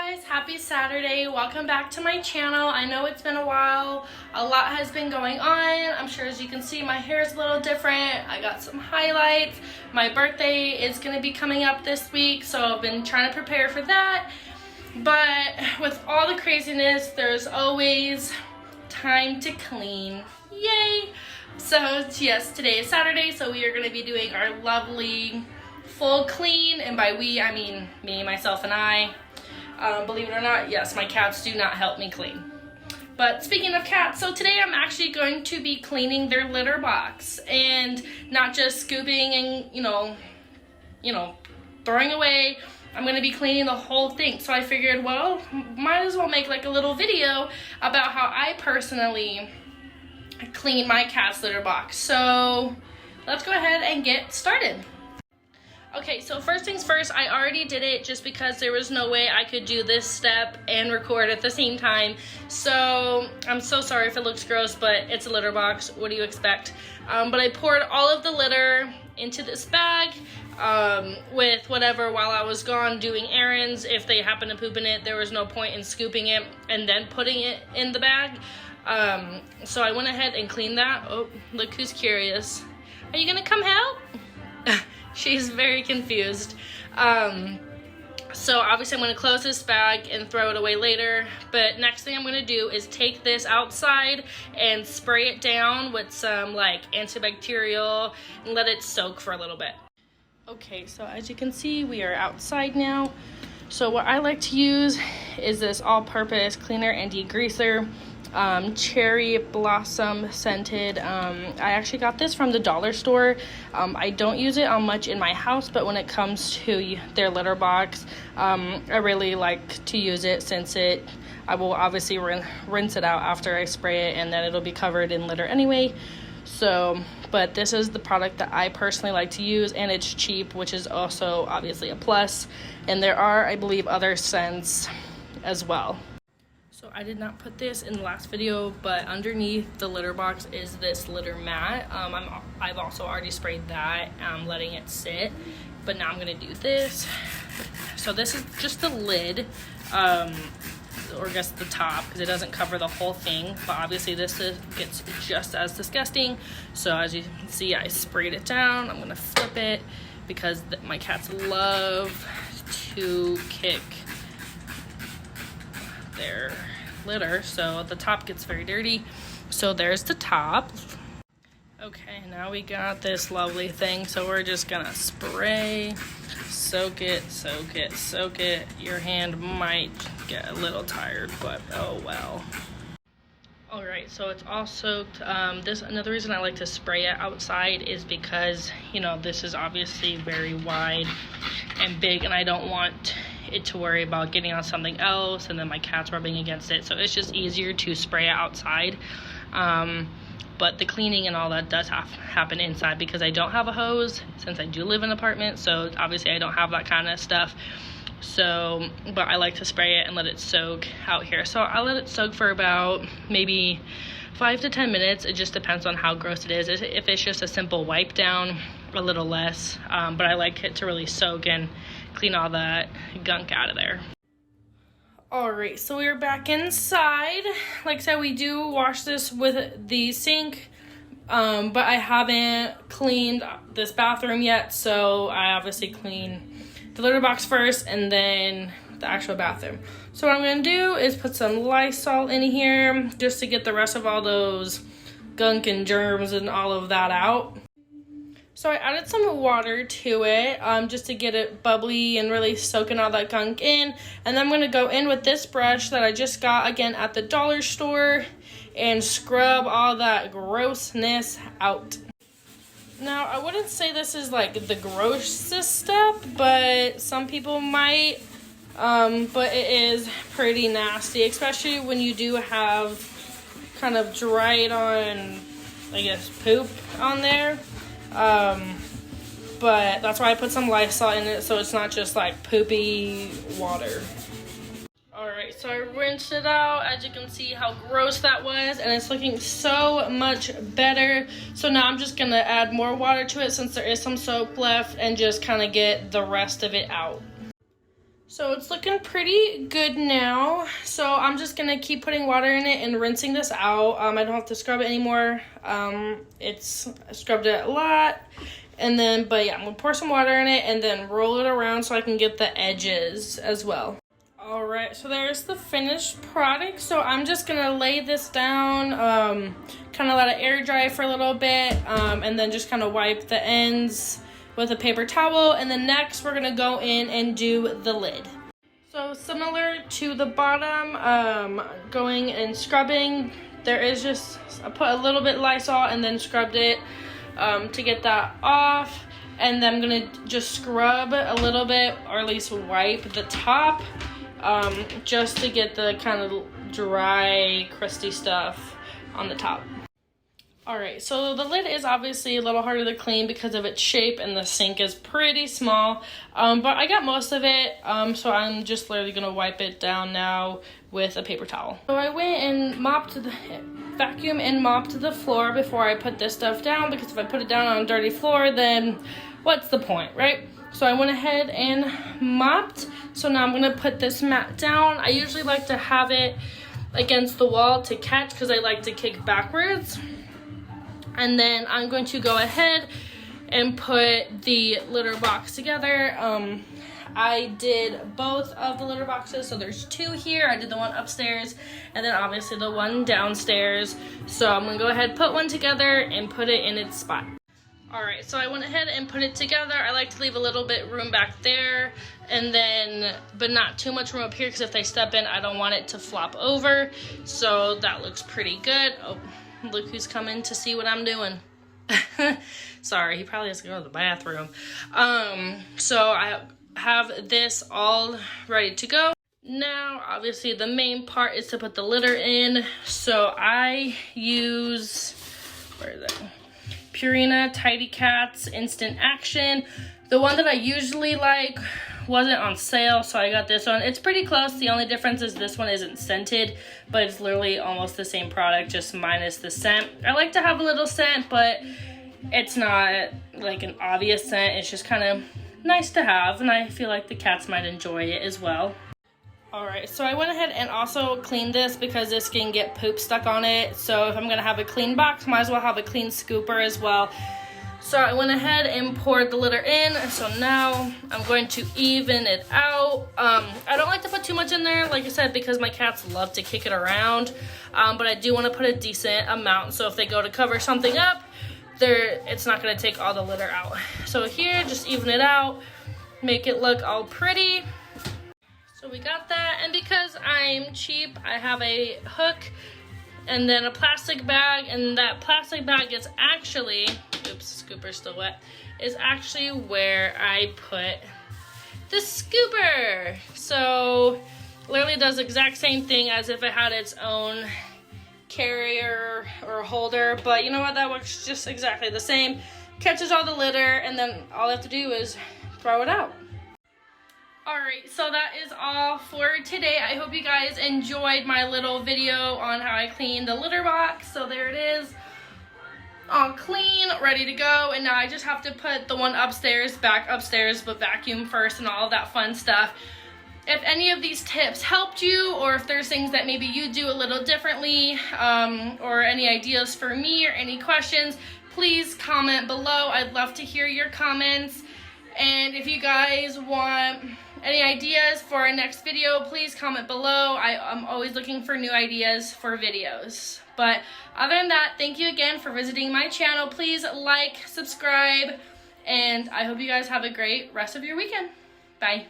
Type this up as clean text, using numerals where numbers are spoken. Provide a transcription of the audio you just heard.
guys, happy Saturday. Welcome back to my channel. I know it's been a while. A lot has been going on. I'm sure as you can see my hair is a little different. I got some highlights. My birthday is going to be coming up this week, so I've been trying to prepare for that. But with all the craziness, there's always time to clean. Yay! So yes, today is Saturday, so we are going to be doing our lovely full clean, and by we I mean me, myself, and I. Believe it or not, yes, my cats do not help me clean. But speaking of cats, so today I'm actually going to be cleaning their litter box, and not just scooping and you know throwing away. I'm going to be cleaning the whole thing. So I figured, well, might as well make like a little video about how I personally clean my cat's litter box. So let's go ahead and get started. Okay, so first things first, I already did it just because there was no way I could do this step and record at the same time. So I'm so sorry if it looks gross, but it's a litter box. What do you expect? But I poured all of the litter into this bag with whatever while I was gone doing errands. If they happened to poop in it, there was no point in scooping it and then putting it in the bag. So I went ahead and cleaned that. Oh, look who's curious. Are you gonna come help? She's very confused. So obviously I'm going to close this bag and throw it away later. But next thing I'm going to do is take this outside and spray it down with some like antibacterial and let it soak for a little bit. Okay, so as you can see, we are outside now. So what I like to use is this all-purpose cleaner and degreaser. Cherry blossom scented. I actually got this from the dollar store. I don't use it on much in my house, but when it comes to their litter box, I really like to use it since I will obviously rinse it out after I spray it, and then it'll be covered in litter anyway. So, but this is the product that I personally like to use, and it's cheap, which is also obviously a plus. And there are, I believe, other scents as well. So I did not put this in the last video, but underneath the litter box is this litter mat. I've also already sprayed that, letting it sit, but now I'm gonna do this. So this is just the lid, or I guess the top, because it doesn't cover the whole thing, but obviously this gets just as disgusting. So as you can see, I sprayed it down. I'm gonna flip it because my cats love to kick their litter, so the top gets very dirty. So there's the top. Okay, now we got this lovely thing, so we're just gonna spray, soak it. Your hand might get a little tired, but oh well. All right, so it's all soaked. Another reason I like to spray it outside is because, you know, this is obviously very wide and big, and I don't want it to worry about getting on something else and then my cat's rubbing against it. So it's just easier to spray it outside. But the cleaning and all that does happen inside because I don't have a hose since I do live in an apartment. So obviously I don't have that kind of stuff. So, but I like to spray it and let it soak out here. So I'll let it soak for about maybe 5 to 10 minutes. It just depends on how gross it is. If it's just a simple wipe down, a little less. But I like it to really soak and clean all that gunk out of there. Alright, so we're back inside. Like I said, we do wash this with the sink, but I haven't cleaned this bathroom yet, so I obviously clean the litter box first and then the actual bathroom. So what I'm going to do is put some Lysol in here just to get the rest of all those gunk and germs and all of that out. So I added some water to it just to get it bubbly and really soaking all that gunk in. And then I'm going to go in with this brush that I just got again at the dollar store and scrub all that grossness out. Now, I wouldn't say this is like the grossest step, but some people might. But it is pretty nasty, especially when you do have kind of dried on, I guess, poop on there. But that's why I put some Lysol in it, so it's not just like poopy water. Alright, so I rinsed it out. As you can see how gross that was, and it's looking so much better. So now I'm just gonna add more water to it since there is some soap left and just kind of get the rest of it out. So it's looking pretty good now. So I'm just gonna keep putting water in it and rinsing this out. I don't have to scrub it anymore. I scrubbed it a lot. And then, but yeah, I'm gonna pour some water in it and then roll it around so I can get the edges as well. All right, so there's the finished product. So I'm just gonna lay this down, kind of let it air dry for a little bit, and then just kind of wipe the ends with a paper towel. And then next we're gonna go in and do the lid. So similar to the bottom, going and scrubbing, there is just, I put a little bit Lysol and then scrubbed it to get that off. And then I'm gonna just scrub a little bit, or at least wipe the top, just to get the kind of dry, crusty stuff on the top. All right, so the lid is obviously a little harder to clean because of its shape, and the sink is pretty small, but I got most of it, so I'm just literally gonna wipe it down now with a paper towel. So I went and vacuum and mopped the floor before I put this stuff down, because if I put it down on a dirty floor, then what's the point, right? So I went ahead and mopped. So now I'm gonna put this mat down. I usually like to have it against the wall to catch, because I like to kick backwards. And then I'm going to go ahead and put the litter box together. I did both of the litter boxes, so there's two here. I did the one upstairs and then obviously the one downstairs. So I'm gonna go ahead and put one together and put it in its spot. All right, so I went ahead and put it together. I like to leave a little bit room back there, and then, but not too much room up here, because if they step in, I don't want it to flop over. So that looks pretty good. Oh, look who's coming to see what I'm doing. Sorry, he probably has to go to the bathroom. So I have this all ready to go. Now, obviously the main part is to put the litter in. So I use, where is it? Purina Tidy Cats Instant Action. The one that I usually like wasn't on sale, so I got this one. It's pretty close. The only difference is this one isn't scented, but it's literally almost the same product, just minus the scent. I like to have a little scent, but it's not like an obvious scent. It's just kind of nice to have, and I feel like the cats might enjoy it as well. All right, so I went ahead and also cleaned this because this can get poop stuck on it. So if I'm gonna have a clean box, might as well have a clean scooper as well. So I went ahead and poured the litter in. So now I'm going to even it out. I don't like to put too much in there, like I said, because my cats love to kick it around. But I do want to put a decent amount. So if they go to cover something up, it's not gonna take all the litter out. So here, just even it out, make it look all pretty. So we got that, and because I'm cheap, I have a hook and then a plastic bag, and that plastic bag is actually, oops, scooper's still wet, is actually where I put the scooper. So literally does the exact same thing as if it had its own carrier or holder, but you know what, that works just exactly the same. Catches all the litter, and then all I have to do is throw it out. Alright, so that is all for today. I hope you guys enjoyed my little video on how I cleaned the litter box. So there it is, all clean, ready to go. And now I just have to put the one upstairs back upstairs, but vacuum first and all of that fun stuff. If any of these tips helped you, or if there's things that maybe you do a little differently, or any ideas for me or any questions, please comment below. I'd love to hear your comments. And if you guys want any ideas for our next video, please comment below. I'm always looking for new ideas for videos. But other than that, thank you again for visiting my channel. Please like, subscribe, and I hope you guys have a great rest of your weekend. Bye.